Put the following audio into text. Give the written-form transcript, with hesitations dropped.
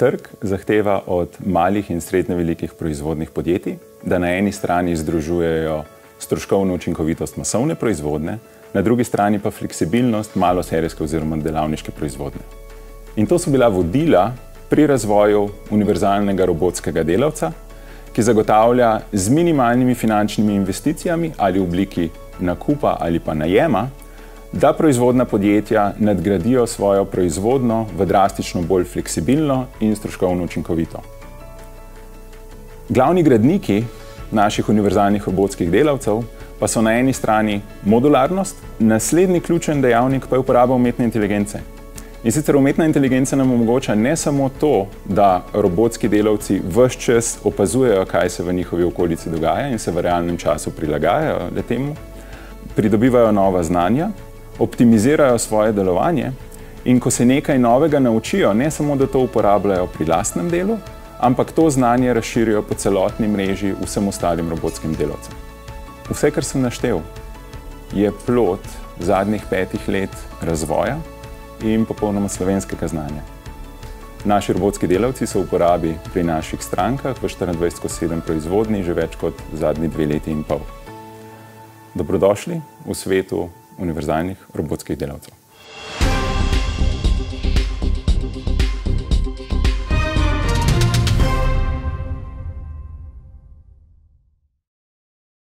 Trg zahteva od malih in srednje velikih proizvodnih podjetij, da na eni strani združujejo stroškovno učinkovitost masovne proizvodnje, na drugi strani pa fleksibilnost maloserijske oziroma delavniške proizvodnje. In to so bila vodila pri razvoju univerzalnega robotskega delavca, ki zagotavlja z minimalnimi finančnimi investicijami ali v obliki nakupa ali pa najema, da proizvodna podjetja nadgradijo svojo proizvodnjo v drastično bolj fleksibilno in stroškovno učinkovito. Glavni gradniki naših univerzalnih robotskih delavcev pa so na eni strani modularnost, naslednji ključen dejavnik pa je uporaba umetne inteligence. In sicer umetna inteligenca nam omogoča ne samo to, da robotski delavci ves čas opazujejo, kaj se v njihovi okolici dogaja in se v realnem času prilagajajo temu, pridobivajo nova znanja, optimizirajo svoje delovanje in ko se nekaj novega naučijo, ne samo, da to uporabljajo pri lastnem delu, ampak to znanje razširijo po celotni mreži vsem ostalim robotskim delavcem. Vse, kar sem naštel, je plod zadnjih 5 let razvoja in popolnoma slovenskega znanja. Naši robotski delavci so v uporabi pri naših strankah v 24/7 proizvodnji že več kot zadnji 2 leti in pol. Dobrodošli v svetu univerzalnih robotskih delavcev.